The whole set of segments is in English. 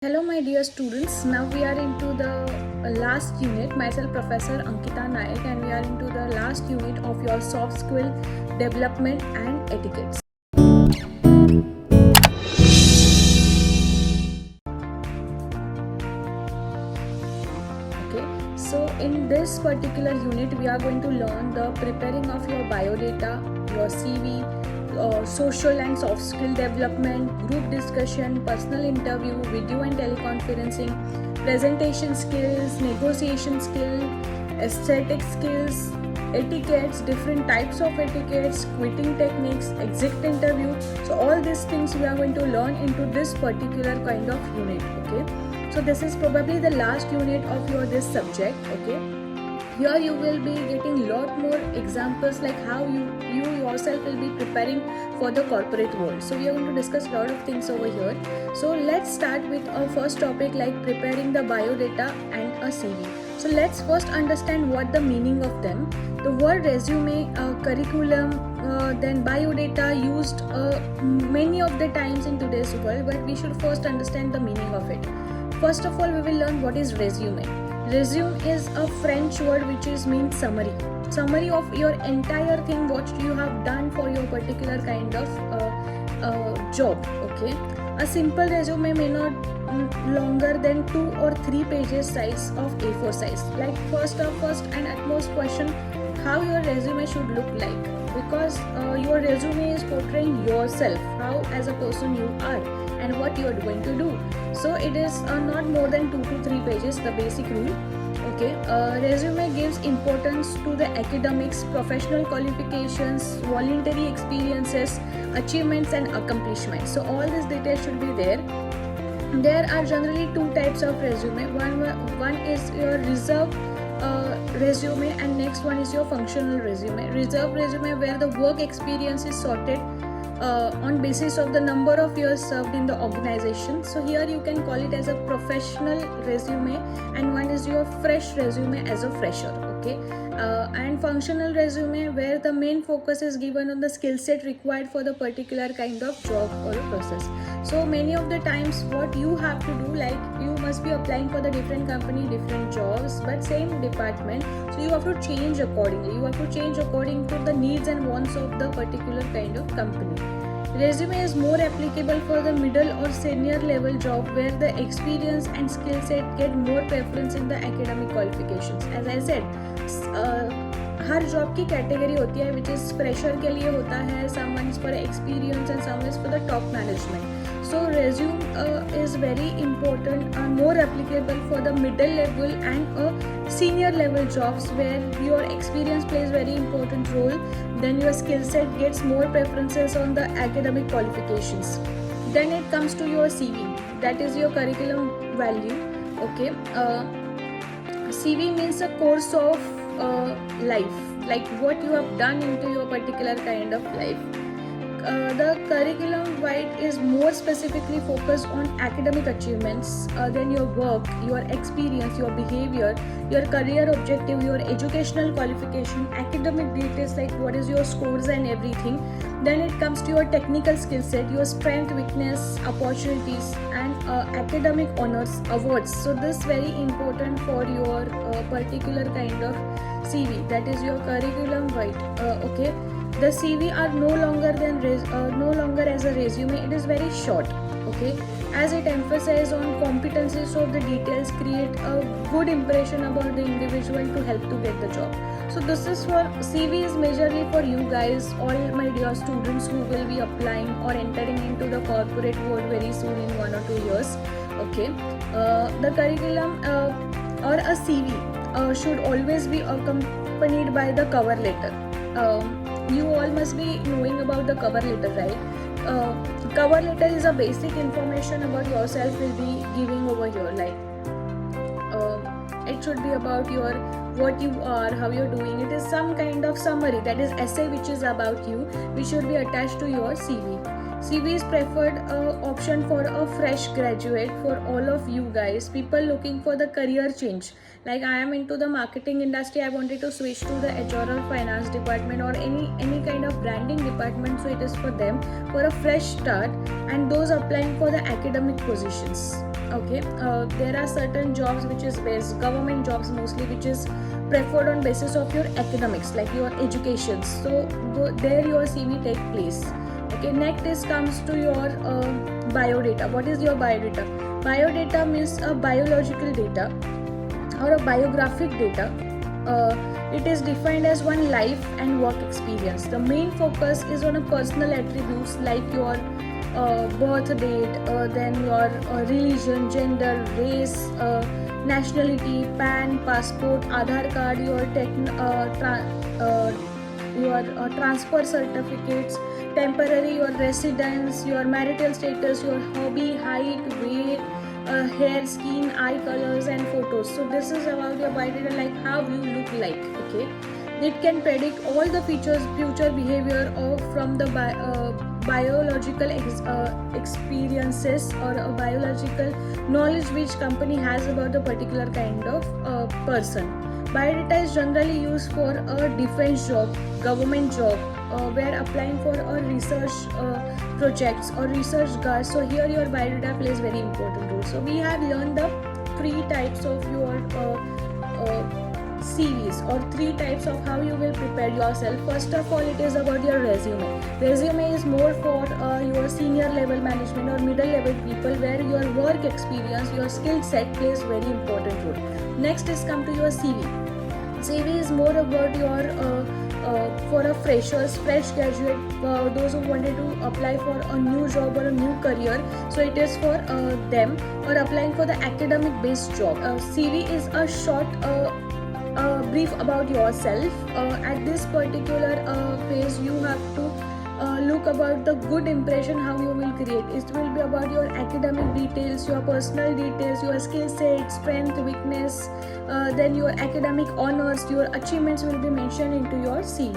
Hello, my dear students. Now we are into the last unit. Myself, Professor Ankita Naik, and we are into the last unit of your soft skill development and etiquettes. Okay, so in this particular unit, we are going to learn the preparing of your biodata, your CV, social and soft skill development, group discussion, personal interview, video and teleconferencing, presentation skills, negotiation skill, aesthetic skills, etiquettes, different types of etiquettes, quitting techniques, exit interview. So all these things we are going to learn into this particular kind of unit. Okay, so this is probably the last unit of your this subject. Okay, here you will be getting lot more examples like how you yourself will be preparing for the corporate world. So we are going to discuss a lot of things over here. So let's start with our first topic, like preparing the biodata and a CV. So let's first understand what the meaning of them. The word resume, curriculum, then biodata used many of the times in today's world, but we should first understand the meaning of it. First of all, we will learn what is resume. Resume is a French word which is means summary of your entire thing what you have done for your particular kind of job. Okay, a simple resume may not longer than 2 or 3 pages size of A4 size. Like first and at most question, how your resume should look like, because your resume is portraying yourself, how as a person you are and what you are going to do. So it is not more than 2 to 3 pages, the basic rule. Okay, resume gives importance to the academics, professional qualifications, voluntary experiences, achievements and accomplishments. So all these details should be there. There are generally 2 types of resume. One is your reserve resume, and next one is your functional resume. Reserve resume, where the work experience is sorted on basis of the number of years served in the organization. So here you can call it as a professional resume, and one is your fresh resume as a fresher. Okay, and functional resume, where the main focus is given on the skill set required for the particular kind of job or process. So many of the times what you have to do, like you must be applying for the different company, different jobs, but same department. So you have to change accordingly. You have to change according to the needs and wants of the particular kind of company. Resume is more applicable for the middle or senior level job, where the experience and skill set get more preference in the academic qualifications. As I said, her job की category होती है, which is fresher के लिए होता है, someone is for experience and someone is for the top management. So resume is very important and more applicable for the middle level and senior level jobs, where your experience plays very important role. Then your skill set gets more preferences on the academic qualifications. Then it comes to your CV, that is your curriculum value. Okay, CV means a course of life, like what you have done into your particular kind of life. The curriculum vitae is more specifically focused on academic achievements, then your work, your experience, your behavior, your career objective, your educational qualification, academic details like what is your scores and everything. Then it comes to your technical skill set, your strength, weakness, opportunities and academic honors, awards. So this is very important for your particular kind of CV, that is your curriculum vitae. Okay, the CV are no longer as a resume. It is very short. Okay, as it emphasizes on competencies of the details, create a good impression about the individual to help to get the job. So this is for CV is majorly for you guys, all my dear students who will be applying or entering into the corporate world very soon in 1 or 2 years. Okay, the curriculum or a CV should always be accompanied by the cover letter. You all must be knowing about the cover letter, right? Cover letter is a basic information about yourself will be giving over here. Like it should be about your what you are, how you're doing. It is some kind of summary, that is essay which is about you, which should be attached to your CV. CV is preferred option for a fresh graduate, for all of you guys, people looking for the career change. Like I am into the marketing industry, I wanted to switch to the HR or finance department or any kind of branding department, so it is for them for a fresh start. And those applying for the academic positions. Okay, there are certain jobs which is based, government jobs mostly, which is preferred on basis of your academics, like your education. So there your CV take place. Okay, next is comes to your biodata. What is your biodata? Biodata means a biological data or a biographic data. It is defined as one life and work experience. The main focus is on a personal attributes like your birth date, then your religion, gender, race, nationality, PAN, passport, Aadhaar card, your transfer certificates, temporary your residence, your marital status, your hobby, height, weight, hair, skin, eye colors, and photos. So this is about your biodata, like how you look like. Okay, it can predict all the features, future behavior from the biological experiences or a biological knowledge which company has about a particular kind of person. Biodata is generally used for a defense job, government job, where applying for a research projects or research guards. So here your biodata plays very important role. So we have learned the three types of your CVs, or three types of how you will prepare yourself. First of all, it is about your resume. Resume is more for your senior level management or middle level people, where your work experience, your skill set plays very important role. Next is come to your CV. CV is more about your for a freshers, fresh graduate, those who wanted to apply for a new job or a new career. So it is for them, or applying for the academic based job. CV is a short brief about yourself. At this particular phase, you have to look about the good impression how you will create. It will be about your academic details, your personal details, your skill set, strength, weakness, then your academic honors, your achievements will be mentioned into your CV.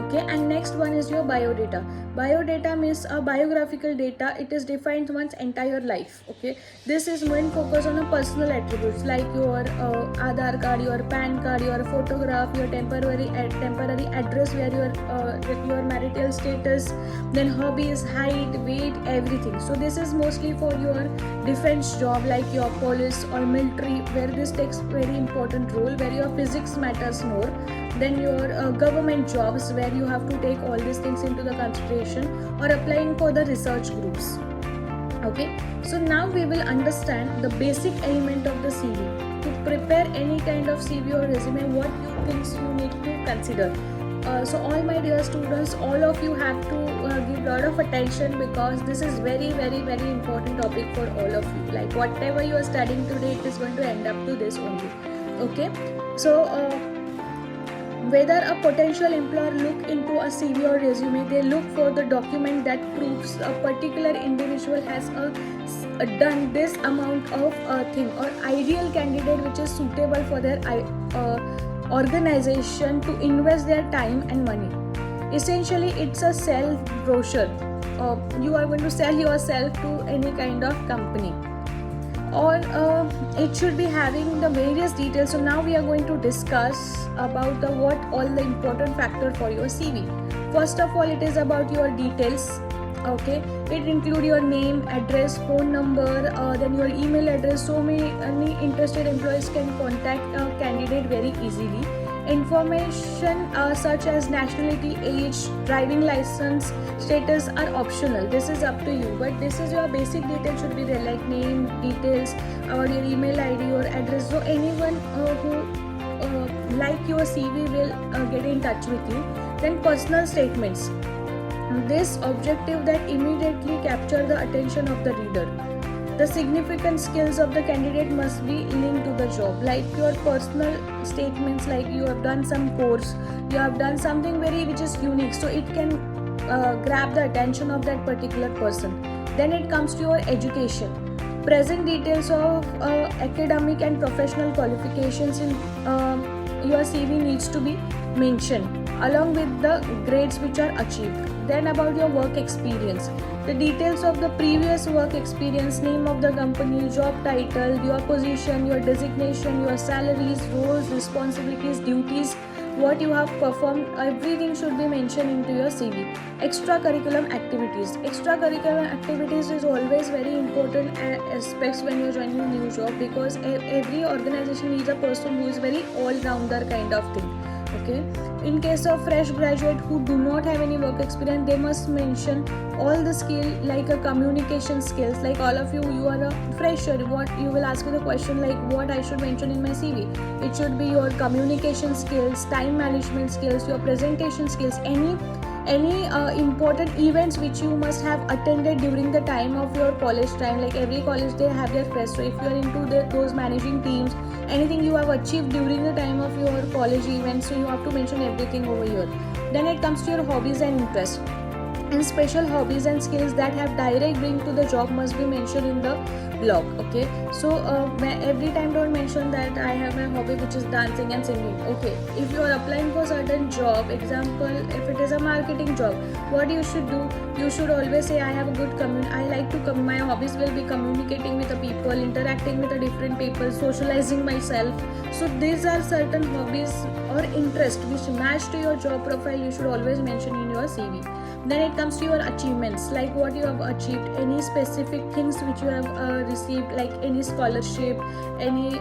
Okay, and next one is your biodata. Biodata means a biographical data. It is defined one's entire life. Okay, this is main focus on a personal attributes like your Aadhaar card, your PAN card, your photograph, your temporary address, where your marital status, then hobbies, height, weight, everything. So this is mostly for your defense job like your police or military, where this takes very important role, where your physics matters more. Then your government jobs, where you have to take all these things into the consideration, or applying for the research groups. Okay, so now we will understand the basic element of the CV. To prepare any kind of CV or resume, what things you need to consider. So all my dear students, all of you have to give lot of attention, because this is very important topic for all of you. Like whatever you are studying today, it is going to end up to this only. Okay, so whether a potential employer look into a CV or resume, they look for the document that proves a particular individual has done this amount of thing, or ideal candidate which is suitable for their organization to invest their time and money. Essentially, it's a sell brochure. You are going to sell yourself to any kind of company, or it should be having the various details. So now we are going to discuss about what all the important factor for your CV. First of all, it is about your details. Okay, it include your name, address, phone number, then your email address. So many interested employees can contact a candidate very easily. Information such as nationality, age, driving license, status are optional. This is up to you, but this is your basic details should be there, like name, details, or your email ID or address. So anyone who like your CV will get in touch with you. Then personal statements. This objective that immediately capture the attention of the reader. The significant skills of the candidate must be linked to the job, like your personal statements, like you have done some course, you have done something which is unique, so it can grab the attention of that particular person. Then it comes to your education. Present details of academic and professional qualifications in your CV needs to be mentioned, along with the grades which are achieved. Then about your work experience, the details of the previous work experience, name of the company, job title, your position, your designation, your salaries, roles, responsibilities, duties, what you have performed, everything should be mentioned into your CV. Extracurriculum activities is always very important aspects when you're joining a new job, because every organization needs a person who is very all-rounder kind of thing. Okay, in case of fresh graduate who do not have any work experience, they must mention all the skill, like a communication skills. Like all of you are a fresher, what you will ask me the question like what I should mention in my CV. It should be your communication skills, time management skills, your presentation skills, any important events which you must have attended during the time of your college time. Like every college they have their fest, so if you are into those managing teams, anything you have achieved during the time of your college events, so you have to mention everything over here. Then it comes to your hobbies and interests, and special hobbies and skills that have direct link to the job must be mentioned in the blog. Okay, so every time don't mention that I have my hobby which is dancing and singing. Okay, if you are applying for certain job, example if it is a marketing job, what you should do, you should always say I have a good my hobbies will be communicating with the people, interacting with the different people, socializing myself. So these are certain hobbies or interest which match to your job profile, you should always mention in your CV. Then it comes to your achievements, like what you have achieved, any specific things which you have received, like any scholarship, any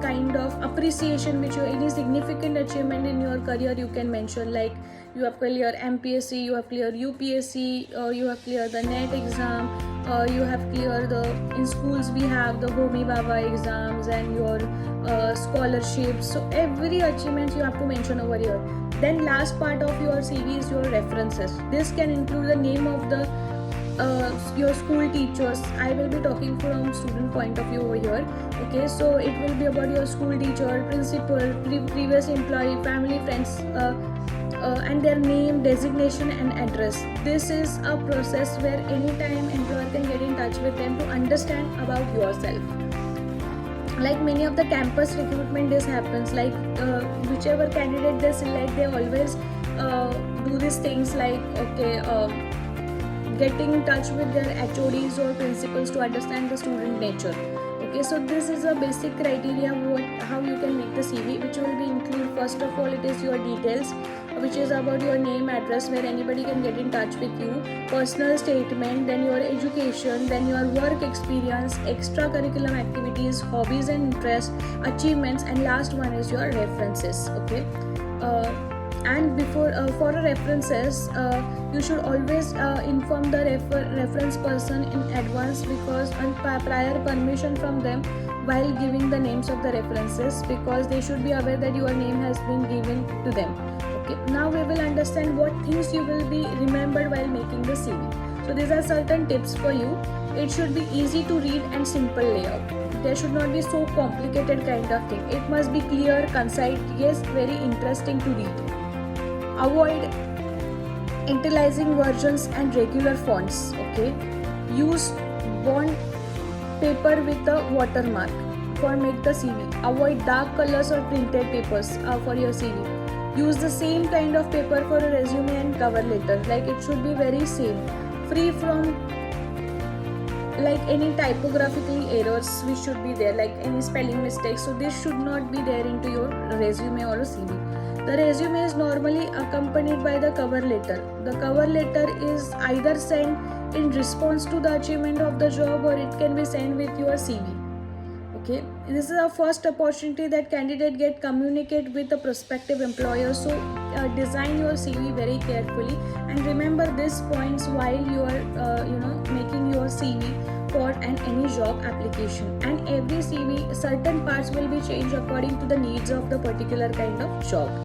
kind of appreciation which you, any significant achievement in your career you can mention. Like you have cleared MPSC, you have cleared UPSC, you have cleared the NET exam, you have cleared in schools we have the Homi Baba exams and your scholarships. So every achievement you have to mention over here. Then last part of your CV is your references. This can include the name of the your school teachers. I will be talking from student point of view over here. Okay, so it will be about your school teacher, principal, previous employee, family, friends, and their name, designation and address. This is a process where anytime employer can get in touch with them to understand about yourself. Like many of the campus recruitment, this happens, like whichever candidate they select, they always do these things like getting in touch with their HODs or principals to understand the student nature. Okay, so this is a basic criteria how you can make the CV, which will be include, first of all, it is your details, which is about your name, address, where anybody can get in touch with you, personal statement, then your education, then your work experience, extracurricular activities, hobbies and interests, achievements, and last one is your references. Okay, and before for references, you should always inform the reference person in advance, because prior permission from them while giving the names of the references, because they should be aware that your name has been given to them. Okay, now we will understand what things you will be remembered while making the CV. So these are certain tips for you. It should be easy to read and simple layout. There should not be so complicated kind of thing. It must be clear, concise, yes, very interesting to read. Avoid italicizing versions and regular fonts. Okay, use bond paper with a watermark for make the CV. Avoid dark colors or printed papers for your CV. Use the same kind of paper for a resume and cover letter. Like it should be very same, free from like any typographical errors which should be there, like any spelling mistakes. So this should not be there into your resume or a CV. The resume is normally accompanied by the cover letter. The cover letter is either sent in response to the achievement of the job, or it can be sent with your CV. Okay, this is a first opportunity that candidate get communicate with the prospective employer. So design your CV very carefully and remember these points while you are making your CV for any job application. And every CV, certain parts will be changed according to the needs of the particular kind of job.